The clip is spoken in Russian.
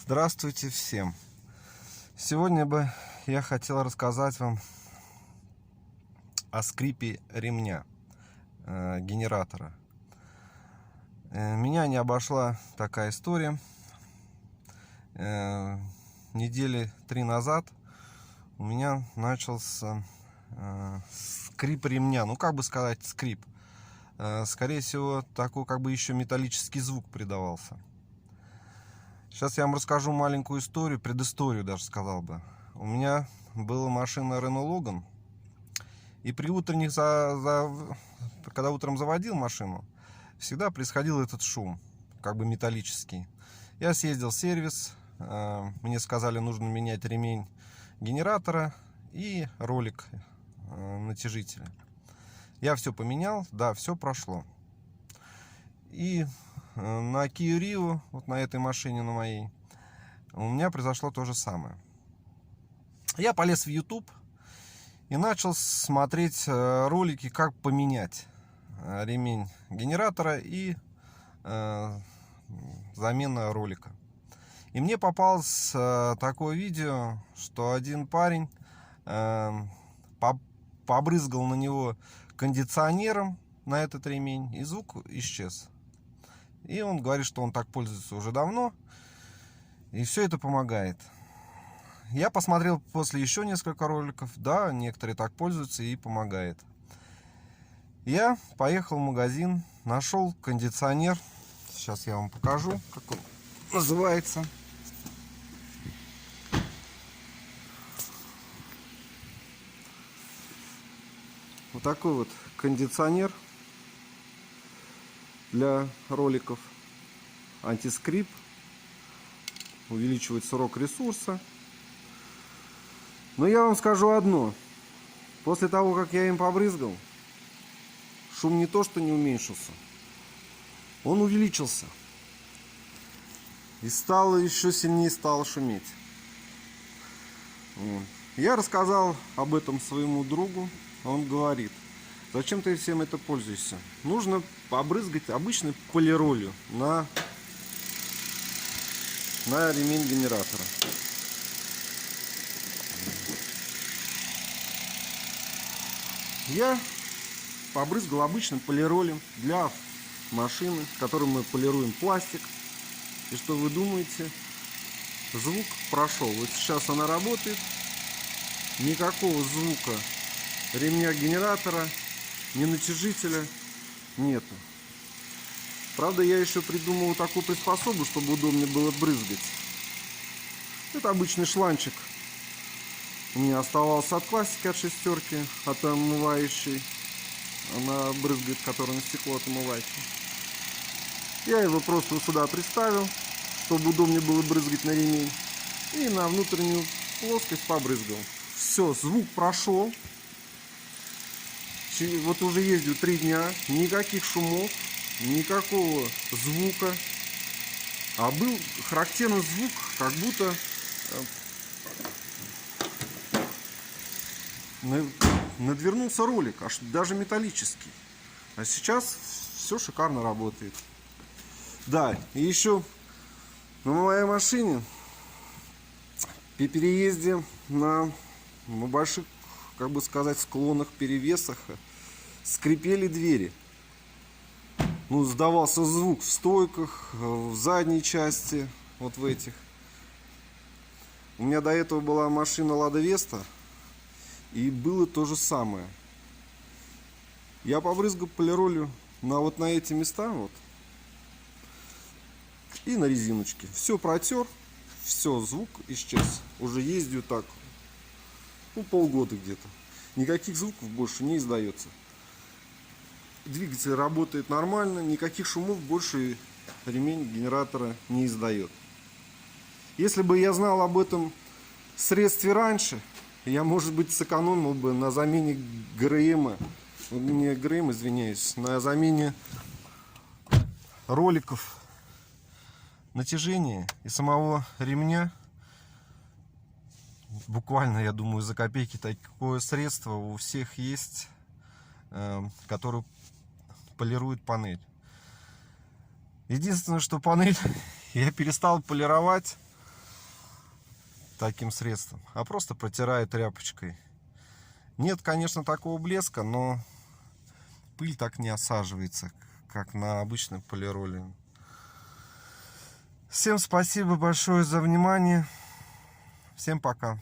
Здравствуйте всем! Сегодня бы я хотел рассказать вам о скрипе ремня генератора. Меня не обошла такая история. Недели 3 назад у меня начался скрип ремня. Ну, как бы сказать, скрип. Скорее всего, такой как бы еще металлический звук придавался. Сейчас я вам расскажу маленькую историю, предысторию даже сказал бы. У меня была машина Renault Logan, и при утренних, когда утром заводил машину, всегда происходил этот шум, как бы металлический. Я съездил в сервис, мне сказали, нужно менять ремень генератора и ролик натяжителя. Я все поменял, да, все прошло. И на Kia Rio, вот на этой машине, на моей, у меня произошло то же самое. Я полез в YouTube и начал смотреть ролики, как поменять ремень генератора и замена ролика. И мне попалось такое видео, что один парень побрызгал на него кондиционером, на этот ремень, и звук исчез. И он говорит, что он так пользуется уже давно, и все это помогает. Я посмотрел после еще несколько роликов, да, некоторые так пользуются и помогает. Я поехал в магазин, нашел кондиционер. Сейчас я вам покажу, как он называется. Вот такой вот кондиционер для роликов, антискрип, увеличивает срок ресурса. Но я вам скажу одно: после того, как я им побрызгал, шум не то что не уменьшился, он увеличился и стало еще сильнее шуметь. Я рассказал об этом своему другу. Он говорит: зачем ты всем это пользуешься? Нужно побрызгать обычной полиролью на ремень генератора. Я побрызгал обычным полиролем для машины, которой мы полируем пластик. И что вы думаете? Звук прошел. Вот сейчас она работает. Никакого звука ремня генератора, ни натяжителя нету. Правда, я еще придумал такую приспособу, чтобы удобнее было брызгать. Это обычный шланчик. У меня оставался от классики, от шестерки, от омывающей. Она брызгает, которая на стекло от омывающей. Я его просто сюда приставил, чтобы удобнее было брызгать на ремень. И на внутреннюю плоскость побрызгал. Все, звук прошел. Вот уже ездил 3 дня, никаких шумов, никакого звука. А был характерный звук, как будто надвернулся ролик, аж даже металлический. А сейчас все шикарно работает. Да, и еще на моей машине при переезде на больших, как бы сказать, склонах, перевесах скрипели двери. Ну, сдавался звук в стойках, в задней части, вот в этих. У меня до этого была машина Lada Vesta, и было то же самое. Я побрызгал полиролью вот на эти места, вот, и на резиночке. Все протер, все, звук исчез. Уже ездил так, ну, полгода где-то. Никаких звуков больше не издается. Двигатель работает нормально, никаких шумов больше ремень генератора не издает. Если бы я знал об этом средстве раньше, я, может быть, сэкономил бы на замене ГРМ, не ГРМ, извиняюсь, на замене роликов натяжения и самого ремня. Буквально, я думаю, за копейки такое средство у всех есть, которое полирует панель. Единственное, что панель я перестал полировать таким средством, а просто протираю тряпочкой. Нет, конечно, такого блеска, но пыль так не осаживается, как на обычной полироле. Всем спасибо большое за внимание. Всем пока.